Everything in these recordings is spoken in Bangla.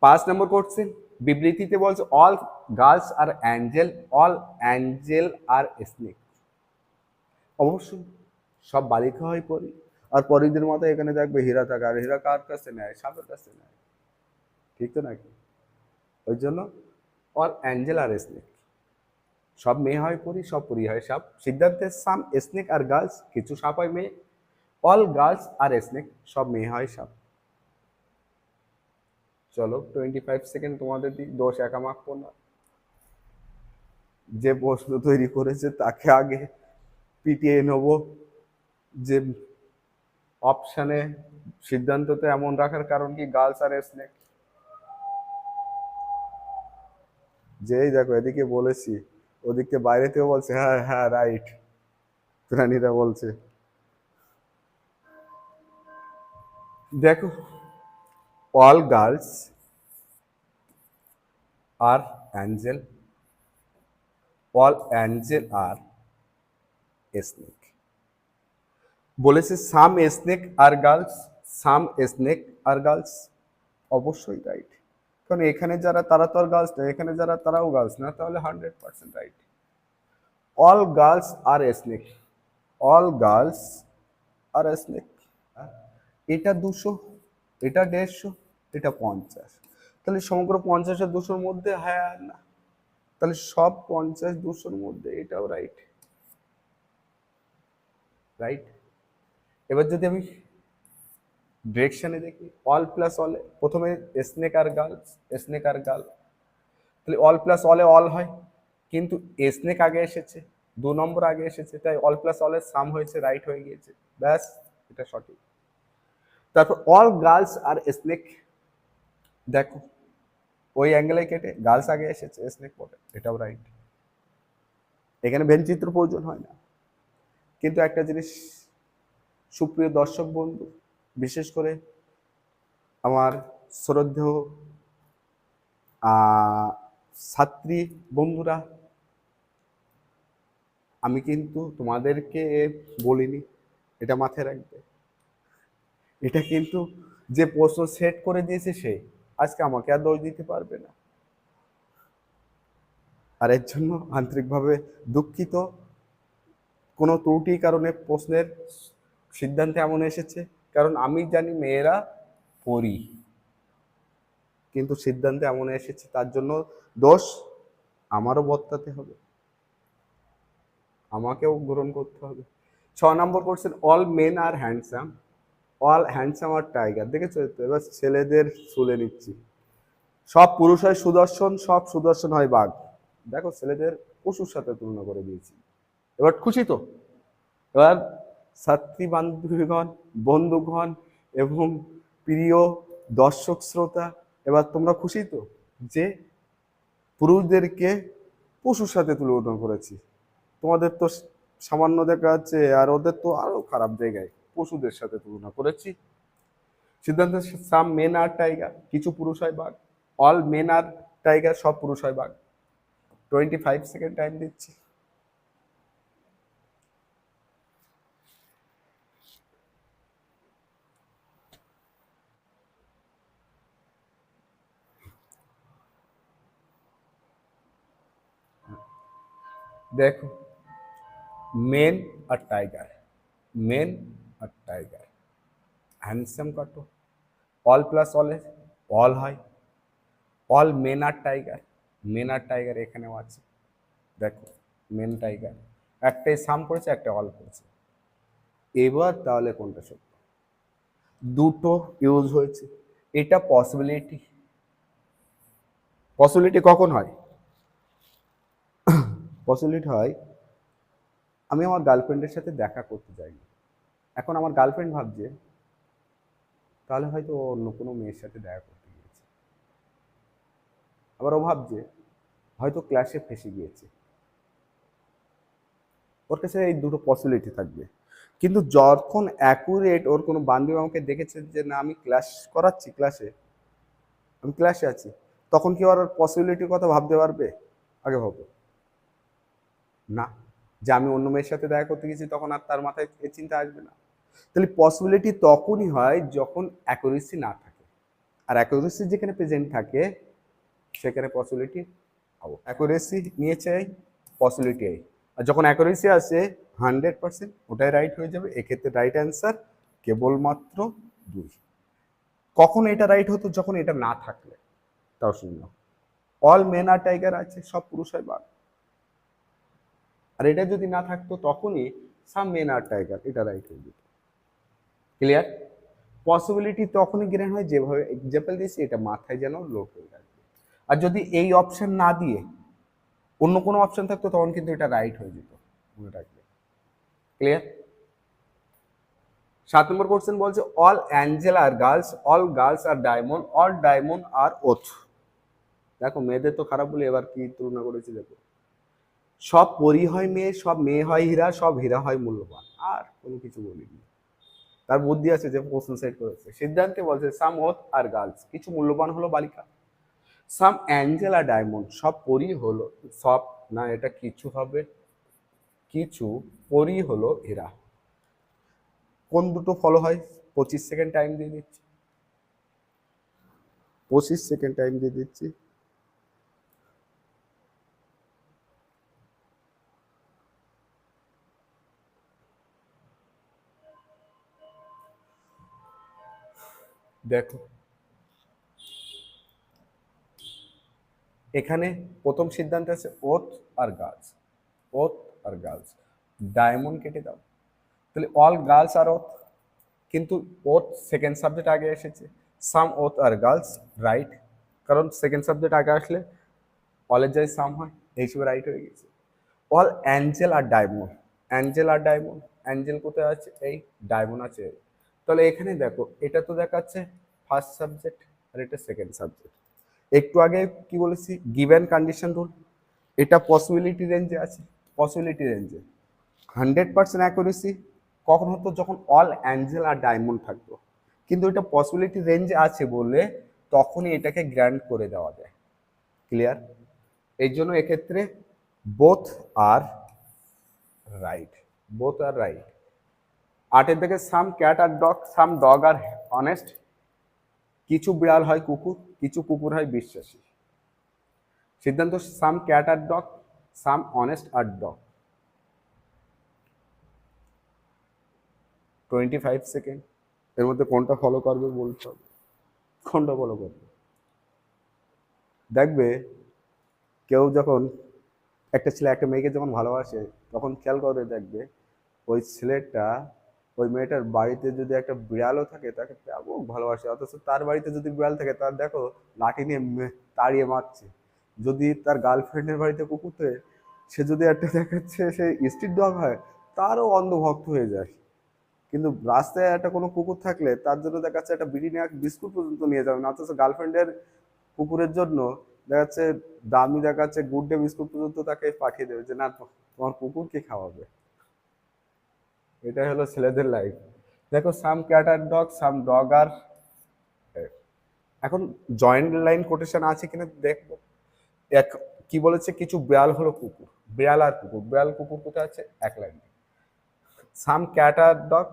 5 নম্বর কোশ্চেন, বিবৃতিতে বলছে অল গার্লস আর অ্যাঞ্জেল, অল অ্যাঞ্জেল আর স্নেক। অবশ্যই সব বালিকা হয় পরি, আর পরিদের মতো এখানে দেখবে হীরা থাকে, আর হীরা কার কাছে নেয়? সাপের কাছে নেয়, ঠিক তো নাকি? ওই জন্য অল অ্যাঞ্জেল আর স্নেক, সব মেয়ে হয় পরি, সব পরি হয় সাপ। সিদ্ধান্তে সাম স্নেক আর গার্লস, কিছু সাপ হয় মেয়ে। অল গার্লস আর স্নেক, সব মেয়ে হয় সাপ। চলো 25 সেকেন্ড তোমাদের দিক, দোষ একা মাখবো না। যে প্রশ্ন তৈরি করেছে তাকে আগে পিটিয়ে নেব, যে অপশানে সিদ্ধান্ততে এমন রাখার কারণ কি গার্লস আর স্নেক। যেই দেখো এদিকে বলেছি, ওদিকে বাইরে থেকে বলছে হ্যাঁ হ্যাঁ রাইট, প্রাণীরা বলছে। দেখো অল গার্লস আর অ্যাঞ্জেল, অল অ্যাঞ্জেল আর স্নেক। বলেছে সাম স্নেক আর গার্লস, সাম স্নেক আর গার্লস, অবশ্যই রাইট। কারণ এখানে যারা তারা তো আর গার্লস না, এখানে যারা তারাও গার্লস না, তাহলে 100% রাইট। অল গার্লস আর স্নেক, অল গার্লস আর স্নেক। এটা 200, এটা 150, এটা 50, তাহলে সমগ্র 50 আর 200-র মধ্যে হ্যাঁ আর না, তাহলে সব 50 200-র মধ্যে এটাও রাইট। রাইট। এবার যদি আমি ডিরেকশনে দেখি, অল প্লাস অলে, প্রথমে স্নেক আর গার্লস, স্নেক আর গার্ল, তাহলে অল প্লাস অলে অল হয়, কিন্তু স্নেক আগে এসেছে, 2 নম্বর আগে এসেছে, তাই অল প্লাস অলের সাম হয়েছে, রাইট হয়ে গিয়েছে, ব্যাস এটা সঠিক। তারপর অল গার্লস আর স্নেক, দেখো ওই অ্যাঙ্গেলে কেটে গার্লস আগে এসেছে, স্নেক পরে, এটাও রাইট। এখানে ভেনচিত্র প্রয়োজন হয় না। কিন্তু একটা জিনিস সুপ্রিয় দর্শক বন্ধু, বিশেষ করে আমার শ্রদ্ধেয় ছাত্রী বন্ধুরা, আমি কিন্তু তোমাদেরকে বলিনি, এটা মাথায় রাখবে। এটা কিন্তু যে প্রশ্ন সেট করে দিয়েছে সে আজকে আমাকে আর দোষ দিতে পারবে না, আর এর জন্য আন্তরিকভাবে দুঃখিত। কোনো ত্রুটির কারণে প্রশ্নের সিদ্ধান্তে এমন এসেছে, কারণ আমি জানি মেয়েরা পড়ি, কিন্তু সিদ্ধান্তে এমন এসেছে, তার জন্য দোষ আমারও বর্তাতে হবে, আমাকেও গ্রহণ করতে হবে। 6 নম্বর কোশ্চেন, অল মেন আর হ্যান্ডসাম, অল হ্যান্ডসাম আর টাইগার। দেখেছো তো, এবার ছেলেদের শুলে নিচ্ছি। সব পুরুষ হয় সুদর্শন, সব সুদর্শন হয় বাঘ। দেখো ছেলেদের পশুর সাথে তুলনা করে দিয়েছি। এবার খুশি তো? এবার ছাত্রী বান্ধবীগণ, বন্ধুগণ এবং প্রিয় দর্শক শ্রোতা, এবার তোমরা খুশি তো যে পুরুষদেরকে পশুর সাথে তুলনা করেছি? তোমাদের তো সামান্য দেখা যাচ্ছে, আর ওদের তো আরো খারাপ জায়গায় পশুদের সাথে তুলনা করেছি। সিদ্ধান্ত সাম মেন আর টাইগার, কিছু পুরুষ হয় বাঘ। অল মেন আর টাইগার, সব পুরুষ হয় বাঘ। 25 সেকেন্ড টাইম দিচ্ছি। দেখো মেন আর টাইগার, মেন আর টাইগার, হ্যান্ডসাম কাটো, অল প্লাস অলে অল হয়। অল মেন আর টাইগার, মেন আর টাইগার এখানেও আছে, দেখো মেন টাইগার, একটাই সাম করেছে, একটা অল করেছে। এবার তাহলে কোনটা সত্য? দুটো ইউজ হয়েছে, এটা পসিবিলিটি। পসিবিলিটি কখন হয়? পসিবিলিটি হয় আমি আমার গার্লফ্রেন্ডের সাথে দেখা করতে যাইনি, এখন আমার গার্লফ্রেন্ড ভাবছে তাহলে হয়তো অন্য কোনো মেয়ের সাথে দেখা করতে গিয়েছে। আবার ও ভাবছে হয়তো ক্লাসে ফেসে গিয়েছে। ওর কাছে এই দুটো পসিবিলিটি থাকবে। কিন্তু যখন অ্যাকুরেট ওর কোনো বান্ধবী আমাকে দেখেছে যে না আমি ক্লাস করাচ্ছি, আমি ক্লাসে আছি, তখন কি ওর পসিবিলিটির কথা ভাবতে পারবে? আগে ভাবো না, যে আমি অন্য মেয়ের সাথে দেখা করতে গেছি, তখন আর তার মাথায় এই চিন্তা আসবে না। তাহলে পসিবিলিটি তখনই হয় যখন অ্যাকুরেসি না থাকে। আর অ্যাকুরেসি যেখানে প্রেজেন্ট থাকে সেখানে পসিবিলিটি পাবো। অ্যাকুরেসি নিয়েছে পসিবিলিটি আই, আর যখন অ্যাকুরেসি আসে 100% ওটাই রাইট হয়ে যাবে। এক্ষেত্রে রাইট অ্যান্সার কেবলমাত্র 2। কখন এটা রাইট হতো? যখন এটা না থাকলে। তাও শুনল অল মেন আর টাইগার আছে, সব পুরুষ হয় বাঘ। আর এটা যদি না থাকতো তখনই সাম মেন আর টাইগার, এটা রাইট হয়ে যেত। ক্লিয়ার? পসিবিলিটি তখনই জ্ঞান হয় যেভাবে এক্সাম্পল দিয়েছি, এটা মাথায় যেন লোক হয়ে রাখবে। আর যদি এই অপশন না দিয়ে অন্য কোনো অপশন থাকতো তখন কিন্তু এটা রাইট হয়ে যেত, মনে রাখবে। ক্লিয়ার? 7 নম্বর কোশ্চেন বলছে অল অ্যাঞ্জেল আর গার্লস, অল গার্লস আর ডায়মন্ড, অল ডায়মন্ড আর ওথ। দেখো মেয়েদের তো খারাপ বলে, এবার কি তুলনা করেছি দেখো। সব পরি হয় মেয়ে, সব মেয়ে হয় হীরা, সব হীরা হয় মূল্যবান। আর কোনো কিছু বলিনি। তার বুদ্ধি আছে যে প্রশ্ন সেট করেছে। সিদ্ধান্তে বলছে সাম ওথ আর গার্লস, কিছু মূল্যবান হলো বালিকা। সাম অ্যাঞ্জেল আর ডায়মন্ড, সব পরি হলো, সব না, এটা কিছু হবে, কিছু পরি হলো হীরা। কোন দুটো ফলো হয়? 25 সেকেন্ড টাইম দিয়ে দিচ্ছি, 25 সেকেন্ড টাইম দিয়ে দিচ্ছি। দেখো এখানে প্রথম সিদ্ধান্ত আছে ওথ আর গার্লস, ওথ আর গার্লস। ডায়মন্ড কেটে দাও, তাহলে অল গার্লস আর ওথ, কিন্তু ওথ সেকেন্ড সাবজেক্ট আগে এসেছে। সাম ওথ আর গার্লস রাইট, কারণ সেকেন্ড সাবজেক্ট আগে আসলে অলের যায় সাম হয়, এই হিসেবে রাইট হয়ে গেছে। অল অ্যাঞ্জেল আর ডায়মন্ড, অ্যাঞ্জেল আর ডায়মন্ড, অ্যাঞ্জেল কোথায় আছে? এই, ডায়মন্ড আছে। তাহলে এখানে দেখো এটা তো দেখাচ্ছে ফার্স্ট সাবজেক্ট আর এটা সেকেন্ড সাবজেক্ট। একটু আগে কি বলেছি? Given condition rule. এটা পসিবিলিটি রেঞ্জে আছে, পসিবিলিটি রেঞ্জে 100% অ্যাকুরেসি কখন হতো? যখন অল অ্যাঞ্জেল আর ডায়মন্ড থাকতো। কিন্তু এটা পসিবিলিটি রেঞ্জে আছে বলে তখনই এটাকে গ্র্যান্ড করে দেওয়া যায়। ক্লিয়ার? এই জন্য এক্ষেত্রে both are right, both are right. 8 থেকে some cat are dog, some dog are honest, কিছু বিড়াল হয় কুকুর, কিছু কুকুর হয় বিশ্বাসী। সিদ্ধান্ত some cat are dog, some honest are dog. 25 second, এর মধ্যে কোনটা ফলো করবে বলতে হবে, কোনটা ফলো করবে। দেখবে কেউ যখন একটা ছেলে একটা মেয়েকে যখন ভালোবাসে তখন খেয়াল করে দেখবে ওই ছেলেটা ওই মেয়েটার বাড়িতে যদি একটা বিড়ালও থাকে তাকে ব্যাপক ভালোবাসে, অথচ তার বাড়িতে যদি বিড়াল থাকে তার দেখো লাঠি নিয়ে তাড়িয়ে মারছে। যদি তার গার্লফ্রেন্ডের বাড়িতে কুকুর থাকে, সে যদি একটা দেখাচ্ছে সে স্ট্রিট ডগ হয়, তারও অন্ধভক্ত হয়ে যায়। কিন্তু রাস্তায় একটা কোনো কুকুর থাকলে তার জন্য দেখাচ্ছে একটা বিড়ি নিয়ে বিস্কুট পর্যন্ত নিয়ে যাবে না, অথচ গার্লফ্রেন্ডের কুকুরের জন্য দেখাচ্ছে দামি দেখাচ্ছে গুড ডে বিস্কুট পর্যন্ত তাকে পাঠিয়ে দেবে যে না তোমার কুকুরকে খাওয়াবে। এটাই হলো ছেলেদের লাইফ। দেখো সাম cat are dog, some dog আর, এখন জয়েন্ট লাইন কোটেশন আছে কিনা দেখবো। এক কি বলেছে? কিছু বিড়াল হলো কুকুর, বিড়াল আর কুকুর, বিড়াল কুকুর কোথায় আছে? এক লাইনে। সাম cat are dog,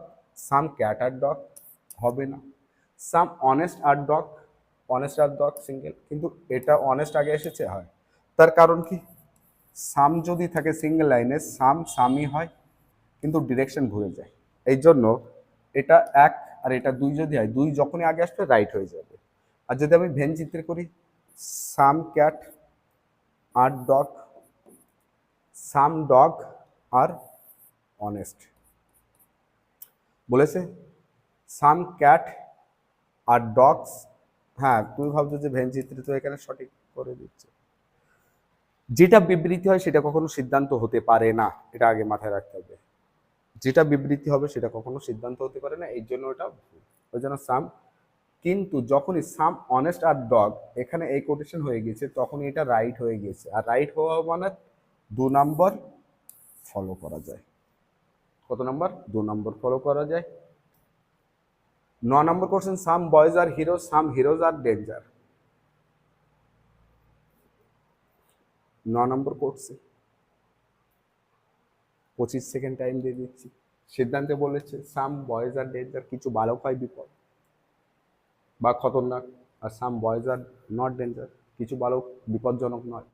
some cat are dog হবে না। সাম honest are dog, honest are dog single, কিন্তু এটা অনেস্ট আগে এসেছে, হয়। তার কারণ কি? সাম যদি থাকে সিঙ্গেল লাইনে সাম সামই হয়, কিন্তু ডিরেকশন ঘুরে যায়। এই জন্য এটা এক আর এটা দুই যদি হয়, দুই যখনই আগে আসবে রাইট হয়ে যাবে। আর যদি আমি ভেন চিত্রে করি, some cat are dog, some dog are honest বলেছে, সাম ক্যাট আর ডগস। হ্যাঁ, তুমি ভাবছো যে ভেন চিত্রে, তো এখানে সঠিক করে দিচ্ছে। যেটা বিবৃতি হয় সেটা কখনো সিদ্ধান্ত হতে পারে না, এটা আগে মাথায় রাখতে হবে। যেটা বিবৃতি হবে সেটা কখনো সিদ্ধান্ত হতে পারে না, এই জন্য ওটা ভুল। ওই জন্য সাম। কিন্তু যখনই সাম অনেস্ট আর ডগ এখানে এই কোটেশন হয়ে গেছে তখন এটা রাইট হয়ে গেছে, আর রাইট হওয়া মানে 2 নম্বর ফলো করা যায়। কত নম্বর? 2 নম্বর ফলো করা যায়। 9 number question some boys are heroes, some heroes are danger. 9 number question, 25 second time দিয়ে দিচ্ছি। সিদ্ধান্তে বলেছে সাম বয়েজ আর ডেঞ্জার, কিছু বালক হয় বিপদ বা খতরনাক, আর some boys are not danger, কিছু বালক বিপজ্জনক নয়।